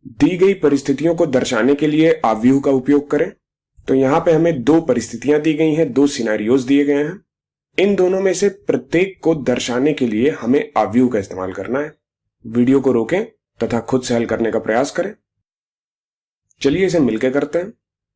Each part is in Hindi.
दी गई परिस्थितियों को दर्शाने के लिए आव्यूह का उपयोग करें। तो यहाँ पे हमें दो परिस्थितियां दी गई हैं, दो सिनेरियोज दिए गए हैं। इन दोनों में से प्रत्येक को दर्शाने के लिए हमें आव्यूह का इस्तेमाल करना है। वीडियो को रोकें तथा खुद से हल करने का प्रयास करें। चलिए इसे मिलकर करते हैं।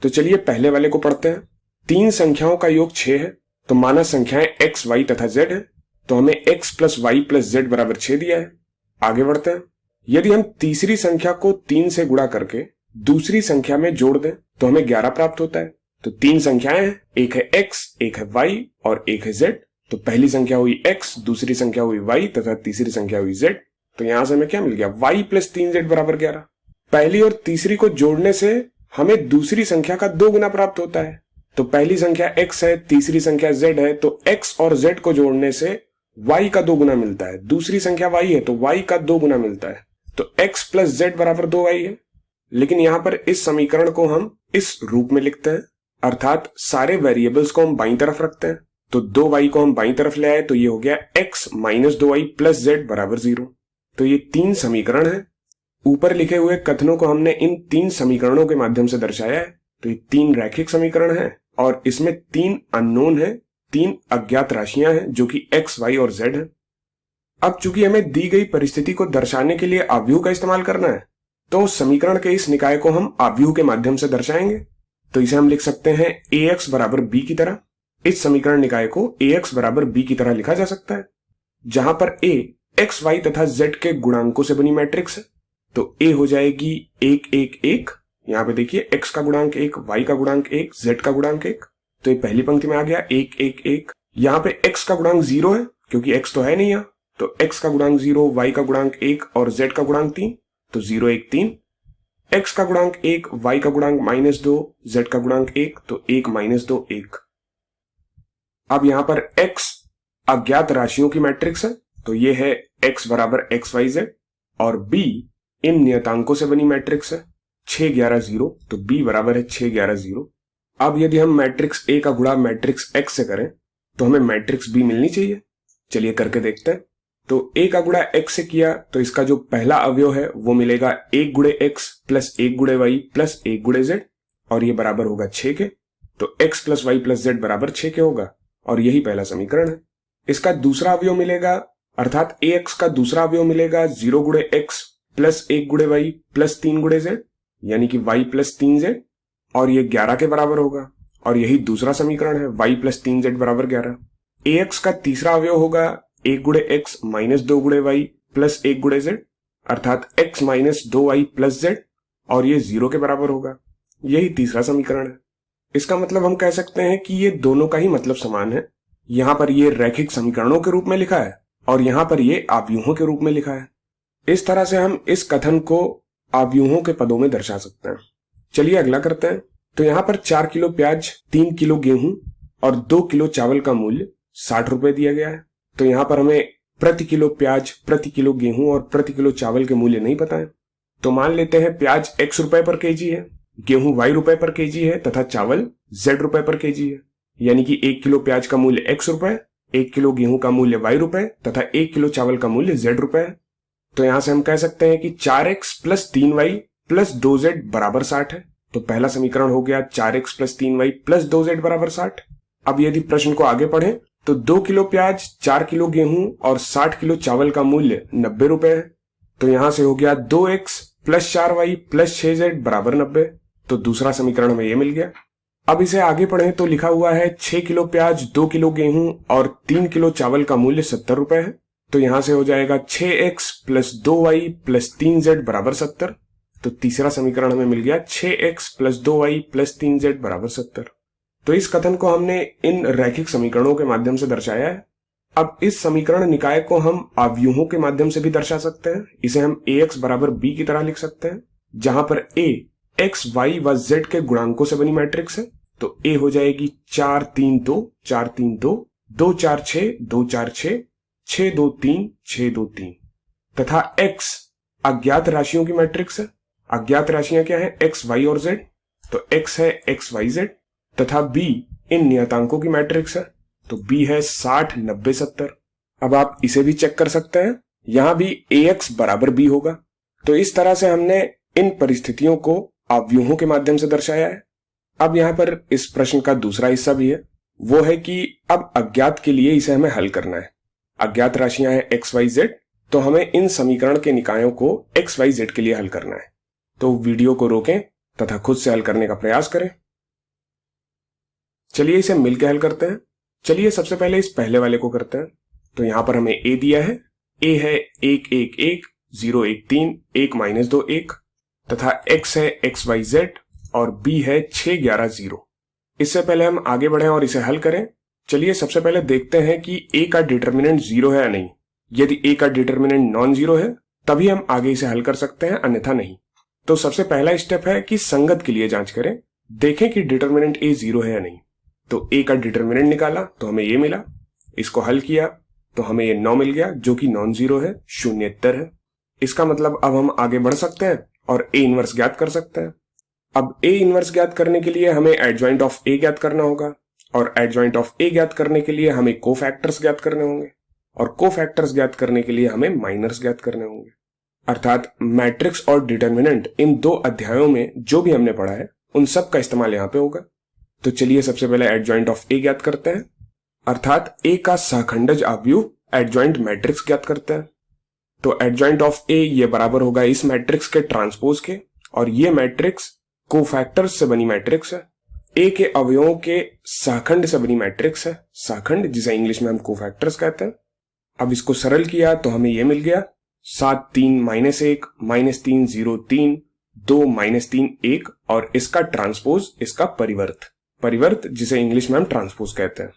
तो चलिए पहले वाले को पढ़ते हैं। तीन संख्याओं का योग 6 है, तो माना संख्याएं x, y तथा z है, तो हमें x plus y plus z बराबर 6 दिया है। आगे बढ़ते हैं। यदि हम तीसरी संख्या को 3 से गुणा करके दूसरी संख्या में जोड़ दें तो हमें 11 प्राप्त होता है। तो तीन संख्याएं हैं, एक है x, एक है y और एक है z। तो पहली संख्या हुई x, दूसरी संख्या हुई y तथा तीसरी संख्या हुई z। तो यहां से हमें क्या मिल गया, y प्लस 3z बराबर 11। पहली और तीसरी को जोड़ने से हमें दूसरी संख्या का 2 गुना प्राप्त होता है। तो पहली संख्या x है, तीसरी संख्या z है, तो x और z को जोड़ने से y का 2 गुना मिलता है। दूसरी संख्या y है तो y का 2 गुना मिलता है। तो x प्लस z बराबर 2y है। लेकिन यहां पर इस समीकरण को हम इस रूप में लिखते हैं, अर्थात सारे वेरिएबल्स को हम बाईं तरफ रखते हैं। तो 2y को हम बाईं तरफ ले आए तो ये हो गया x minus 2y plus z बराबर 0। तो ये तीन समीकरण है। ऊपर लिखे हुए कथनों को हमने इन तीन समीकरणों के माध्यम से दर्शाया है। तो ये तीन रैखिक समीकरण है और इसमें तीन अननोन है, तीन अज्ञात राशियां हैं जो कि x, y और z है। अब चूंकि हमें दी गई परिस्थिति को दर्शाने के लिए आव्यूह का इस्तेमाल करना है, तो समीकरण के इस निकाय को हम आव्यूह के माध्यम से दर्शाएंगे। तो इसे हम लिख सकते हैं ax बराबर b की तरह। इस समीकरण निकाय को ax बराबर b की तरह लिखा जा सकता है, जहां पर a x, y तथा z के गुणांकों से बनी मैट्रिक्स है। तो a हो जाएगी 1 1 1। यहां पे देखिए x का गुणांक 1, y का गुणांक 1, z का गुणांक 1। तो ये पहली पंक्ति में आ गया 1 1 1। यहाँ पे x का गुणांक 0 है क्योंकि x तो है नहीं यहाँ। तो x का गुणांक 0, y का गुणांक 1 और z का गुणांक 3। तो 0 1 3। x का गुणांक 1, y का गुणांक -2, z का गुणांक 1। तो 1 -2 1। अब यहाँ पर x अज्ञात राशियों की मैट्रिक्स है। तो ये है x बराबर x y z और b इन नियतांकों से बनी मैट्रिक्स है 6 11 0। तो b बराबर है 6 11 0। अब यदि हम मैट्रिक्स a का गुणा मैट्रिक्स x से करें तो हमें मैट्रिक्स b मिलनी चाहिए। चलिए करके देखते हैं। तो a का गुणा x से किया तो इसका जो पहला अवयव है वो मिलेगा 1 गुणे x प्लस 1 गुणे y प्लस 1 गुणे z और ये बराबर होगा 6 के। तो x plus y plus z बराबर 6 के होगा और यही पहला समीकरण है। इसका दूसरा अवयव मिलेगा, अर्थात ax का दूसरा अवयव मिलेगा 0 गुणे x प्लस 1 गुणे y प्लस 3 गुणे z, यानी कि y प्लस 3z और ये 11 के बराबर होगा और यही दूसरा समीकरण है y प्लस 3z बराबर 11। ax का तीसरा अवयव होगा 1 गुणे x माइनस 2 गुणे y प्लस 1 गुणे z, अर्थात x minus 2y plus z और ये 0 के बराबर होगा। यही तीसरा समीकरण है। इसका मतलब हम कह सकते हैं कि ये दोनों का ही मतलब समान है। यहाँ पर ये रैखिक समीकरणों के रूप में लिखा है और यहाँ पर ये आव्यूहों के रूप में लिखा है। इस तरह से हम इस कथन को आव्यूहों के पदों में दर्शा सकते हैं। चलिए अगला करते हैं। तो यहाँ पर 4 किलो प्याज, 3 किलो गेहूं और 2 किलो चावल का मूल्य 60 रुपए दिया गया है। तो यहाँ पर हमें प्रति किलो प्याज, प्रति किलो गेहूं और प्रति किलो चावल के मूल्य नहीं पता है। तो मान लेते हैं प्याज x रुपए पर केजी है, गेहूं y रुपए पर केजी है तथा चावल z रुपए पर केजी है। यानी कि 1 किलो प्याज का मूल्य x रुपए, 1 किलो गेहूं का मूल्य y रुपए तथा 1 किलो चावल का मूल्य z रुपए है। तो यहां से हम कह सकते हैं कि 4x plus 3y plus 2z बराबर 60 है। तो पहला समीकरण हो गया 4x plus 3y plus 2z बराबर 60। अब यदि प्रश्न को आगे पढ़ें तो 2 किलो प्याज, 4 किलो गेहूं और 60 किलो चावल का मूल्य 90 रुपए है। तो यहां से हो गया 2x plus 4y plus 6z बराबर 90। तो दूसरा समीकरण हमें यह मिल गया। अब इसे आगे पढ़ें तो लिखा हुआ है 6 किलो प्याज, 2 किलो गेहूं और 3 किलो चावल का मूल्य 70 रुपए है। तो यहां से हो जाएगा 6x plus 2y plus 3z बराबर 70। तो तीसरा समीकरण हमें मिल गया 6x plus 2y plus 3z बराबर 70। तो इस कथन को हमने इन रैखिक समीकरणों के माध्यम से दर्शाया है। अब इस समीकरण निकाय को हम आव्यूहों के माध्यम से भी दर्शा सकते हैं। इसे हम ax बराबर b की तरह लिख सकते हैं, जहां पर a x, y व z के गुणांकों से बनी मैट्रिक्स है। तो a हो जाएगी 4 3 2 4 3 2 2 4 6 2 4 6 6 2 3 6 2 3 तथा x अज्ञात राशियों की मैट्रिक्स है। अज्ञात राशियां क्या है, x, y और z। तो x है x, y, z तथा b इन नियतांकों की मैट्रिक्स है। तो b है 60 90 70। अब आप इसे भी चेक कर सकते हैं, यहां भी ax बराबर b होगा। तो इस तरह से हमने इन परिस्थितियों को अव्यूहों के माध्यम से दर्शाया है। अब यहाँ पर इस प्रश्न का दूसरा हिस्सा भी है, वो है कि अब अज्ञात के लिए इसे हमें हल करना है। अज्ञात राशियां हैं x, y, z, तो हमें इन समीकरण के निकायों को x, y, z के लिए हल करना है। तो वीडियो को रोकें तथा खुद से हल करने का प्रयास करें। चलिए इसे मिलकर हल करते हैं। चलिए सबसे पहले इस पहले वाले को करते हैं। तो यहां पर हमें a दिया है, a है 1 1 1 0 1 3 1 - 2 1 तथा x है x y z और b है 6 11 0। इससे पहले हम आगे बढ़ें और इसे हल करें। चलिए सबसे पहले देखते हैं कि a का डिटर्मिनेंट 0 है या नहीं। यदि a का डिटर्मिनेंट नॉन जीरो है तभी हम आगे इसे हल कर सकते हैं, अन्यथा नहीं। तो सबसे पहला स्टेप है कि संगत के लिए जांच करें, देखें कि डिटर्मिनेंट a 0 है या नहीं। तो a का डिटर्मिनेंट निकाला तो हमें ये मिला, इसको हल किया तो हमें ये 9 मिल गया जो कि नॉन जीरो है, शून्येतर है। इसका मतलब अब हम आगे बढ़ सकते हैं और a इनवर्स ज्ञात कर सकते हैं। अब a इनवर्स ज्ञात करने के लिए हमें एडजॉइंट ऑफ a ज्ञात करना होगा और एडजॉइंट ऑफ a ज्ञात करने के लिए हमें कोफैक्टर्स ज्ञात करने होंगे और कोफैक्टर्स ज्ञात करने के लिए हमें माइनर्स ज्ञात करने होंगे। अर्थात मैट्रिक्स और डिटर्मिनेंट इन दो अध्यायों में जो भी हमने पढ़ा है उन सब का इस्तेमाल यहाँ पे होगा। तो चलिए सबसे पहले एडजॉइंट ऑफ a ज्ञात करते हैं, अर्थात a का सहखंडज अवयव एडजॉइंट मैट्रिक्स ज्ञात करते हैं। तो एडजॉइंट ऑफ a ये बराबर होगा इस मैट्रिक्स के ट्रांसपोज के, और ये मैट्रिक्स कोफैक्टर्स से बनी मैट्रिक्स है। a के अवयवों के सहखंड से बनी मैट्रिक्स है, सहखंड जिसे इंग्लिश में हम कोफैक्टर्स कहते हैं। अब इसको सरल किया तो हमें ये मिल गया 7 3 -1 -3 0 3 2 -3 1 और इसका ट्रांसपोज, इसका परिवर्त जिसे इंग्लिश में हम ट्रांसपोज कहते हैं।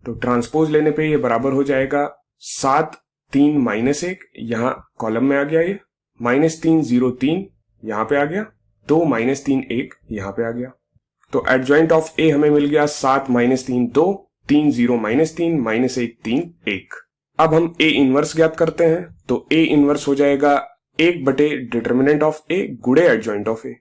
तो ट्रांसपोज लेने पे ये बराबर हो जाएगा 7 3 -1, यहाँ कॉलम में आ गया, ये -3 0 3 यहाँ पे आ गया, 2 -3 1 यहाँ पे आ गया। तो एडजॉइंट ऑफ a हमें मिल गया 7 -3 2 3 0 -3 -1 3 1। अब हम a इनवर्स ज्ञात करते हैं। तो a इनवर्स हो जाएगा 1 बटे डिटर्मिनेंट ऑफ a गुणे एडजॉइंट ऑफ a।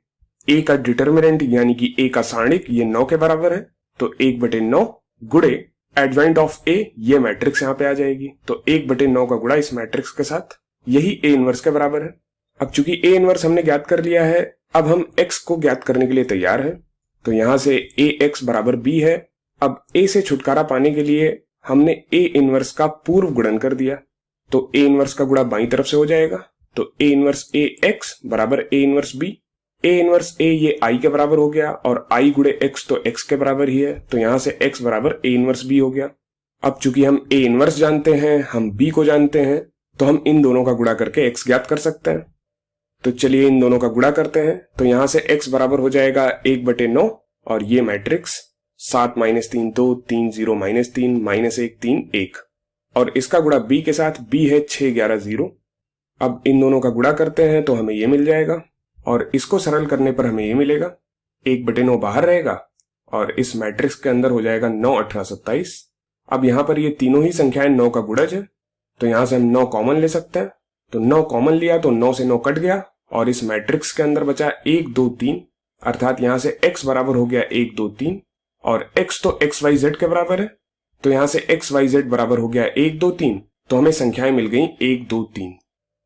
a का डिटर्मिनेंट यानी कि a का सारणिक ये 9 के बराबर है, तो 1 बटे 9 गुणे एडजॉइंट ऑफ a, ये मैट्रिक्स यहाँ पे आ जाएगी। तो 1 बटे 9 का गुणा इस मैट्रिक्स के साथ, यही a इनवर्स के बराबर है। अब चूंकि a इनवर्स हमने ज्ञात कर लिया है, अब हम x को ज्ञात करने के लिए तैयार हैं। तो यहां से ax बराबर b है। अब a से छुटकारा पाने के लिए हमने a इनवर्स का पूर्व गुणन कर दिया, तो a इनवर्स का गुणा बाईं तरफ से हो जाएगा। तो a इनवर्स ax बराबर a inverse b। a inverse a ये i के बराबर हो गया और i गुणे x तो x के बराबर ही है, तो यहां से x बराबर a इनवर्स b हो गया। अब चूंकि हम a इनवर्स जानते हैं, हम b को जानते हैं, तो हम इन दोनों का गुणा करके x ज्ञात कर सकते हैं। तो चलिए इन दोनों का गुणा करते हैं। तो यहां से x बराबर हो जाएगा 1 बटे 9 और ये मैट्रिक्स 7 -3 2 3 0 -3 -1 3 1 और इसका गुणा b के साथ, b है 6 11 0। अब इन दोनों का गुणा करते हैं तो हमें ये मिल जाएगा और इसको सरल करने पर हमें ये मिलेगा 1 बटे 9 बाहर रहेगा और इस मैट्रिक्स के अंदर हो जाएगा 9 18 27। अब यहाँ पर ये तीनों ही संख्याएं 9 का गुणज है, तो यहां से हम 9 कॉमन ले सकते हैं। तो 9 कॉमन लिया तो 9 से 9 कट गया और इस मैट्रिक्स के अंदर बचा 1 2 3, अर्थात यहां से x बराबर हो गया 1 2 3 और x तो x y z के बराबर है, तो यहां से x y z बराबर हो गया 1 2 3। तो हमें संख्याएं मिल गई 1 2 3,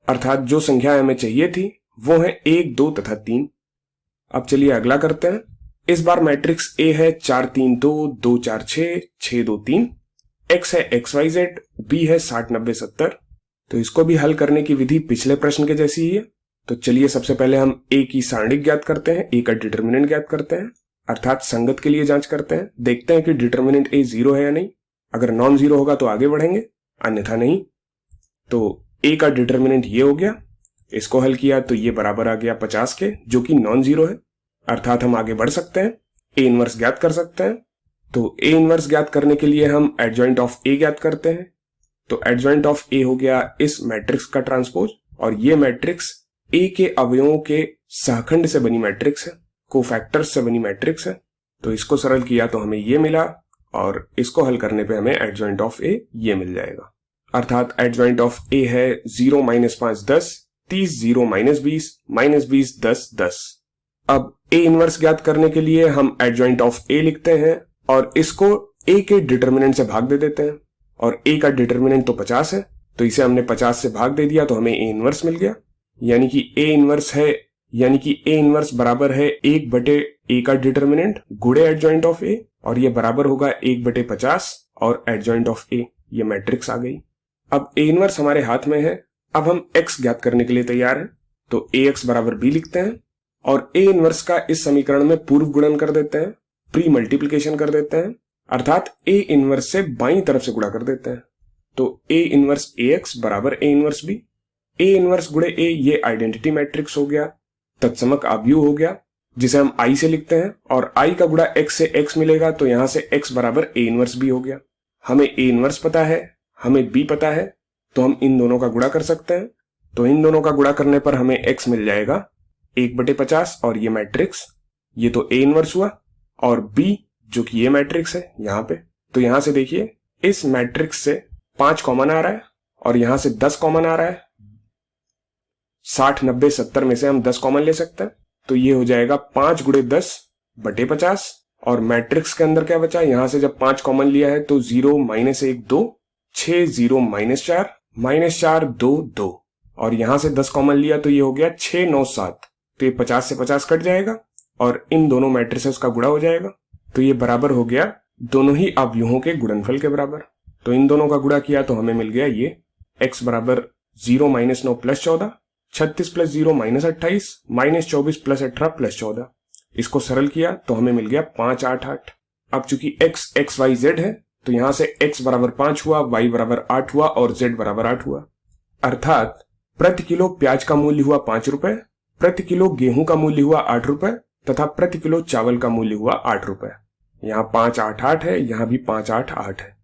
अर्थात जो संख्याएं हमें चाहिए थी वो है 1 2 तथा 3। अब चलिए अगला करते हैं। इस बार मैट्रिक्स A है 4 3 2 2 4 6 6 2 3, x है x y z, b है 60 90 70। तो इसको भी हल करने की विधि पिछले प्रश्न के जैसी ही है। तो चलिए सबसे पहले हम a की सारणिक ज्ञात करते हैं, a का डिटर्मिनेंट ज्ञात करते हैं, अर्थात संगत के लिए जांच करते हैं, देखते हैं कि डिटर्मिनेंट a 0 है या नहीं। अगर नॉन जीरो होगा तो आगे बढ़ेंगे, अन्यथा नहीं। तो a का डिटर्मिनेंट ये हो गया, इसको हल किया तो ये बराबर आ गया 50 के, जो कि नॉन जीरो है, अर्थात हम आगे बढ़ सकते हैं, a इनवर्स ज्ञात कर सकते हैं। तो a इनवर्स ज्ञात करने के लिए हम एडजॉइंट ऑफ a ज्ञात करते हैं। तो एडजॉइंट ऑफ a हो गया इस मैट्रिक्स का ट्रांसपोज और ये मैट्रिक्स a के अवयवों के सहखंड से बनी मैट्रिक्स है, कोफैक्टर्स से बनी मैट्रिक्स है। तो इसको सरल किया तो हमें ये मिला और इसको हल करने पे हमें एडजॉइंट ऑफ a ये मिल जाएगा, अर्थात एडजॉइंट ऑफ a है 0 -5 10 30 0 -20 -20 10 10। अब a इनवर्स ज्ञात करने के लिए हम एडजॉइंट ऑफ a लिखते हैं और इसको a के डिटर्मिनेंट से भाग दे देते हैं और a का डिटर्मिनेंट तो 50 है, तो इसे हमने 50 से भाग दे दिया तो हमें a इनवर्स मिल गया, यानी कि a इनवर्स है यानी कि ए इनवर्स बराबर है 1/a का डिटर्मिनेंट गुणे एडजॉइंट ऑफ ए, और ये बराबर होगा 1/50 और एडजॉइंट ऑफ ए। ये मैट्रिक्स आ गई। अब ए इनवर्स हमारे हाथ में है। अब हम x ज्ञात करने के लिए तैयार हैं, तो ax बराबर b लिखते हैं और ए इनवर्स का इस समीकरण में पूर्व गुणन कर देते हैं, प्री मल्टीप्लिकेशन कर देते हैं, अर्थात ए इनवर्स से बाईं तरफ से गुणा कर देते हैं। तो ए इनवर्स ax बराबर A inverse b। A inverse गुणे ए ये आइडेंटिटी मैट्रिक्स हो गया, तत्समक आव्यूह हो गया, जिसे हम i से लिखते हैं, और i का गुणा x से x मिलेगा, तो यहां से x बराबर ए इनवर्स b हो गया। हमें ए इनवर्स पता है, हमें b पता है, तो हम इन दोनों का गुणा कर सकते हैं। तो इन दोनों का गुणा करने पर हमें x मिल जाएगा 1/50 और ये मैट्रिक्स, ये तो ए इनवर्स हुआ, और b जो कि ये मैट्रिक्स है यहाँ पे। तो यहां से देखिए इस मैट्रिक्स से 5 कॉमन आ रहा है और यहां से 10 कॉमन आ रहा है। 60, 90, 70 में से हम 10 कॉमन ले सकते हैं, तो ये हो जाएगा 5 × 10/50। और मैट्रिक्स के अंदर क्या बचा, यहां से जब 5 कॉमन लिया है तो 0 - 1 2, 6 0 -4 -4 2 2, और यहां से 10 कॉमन लिया तो ये हो गया 6 9 7। तो ये 50 से 50 कट जाएगा और इन दोनों मैट्रिसेस का गुणा हो जाएगा, तो ये बराबर हो गया दोनों ही अवयवों के गुणनफल के बराबर। तो इन दोनों का गुणा किया तो हमें मिल गया ये x बराबर 0 - 9 + 14, 36 + 0 -28, -24 + 18 + 14। इसको सरल किया तो हमें मिल गया 5 8 8। अब चूंकि x x y z है, तो यहां से x बराबर 5 हुआ, y बराबर 8 हुआ और z बराबर 8 हुआ। अर्थात प्रति किलो प्याज का मूल्य हुआ 5 रुपए, प्रति किलो गेहूं का मूल्य हुआ 8 रुपए तथा प्रति किलो चावल का मूल्य हुआ 8 रुपए। यहाँ 5 8 8 है, यहाँ भी 5 8 8 है।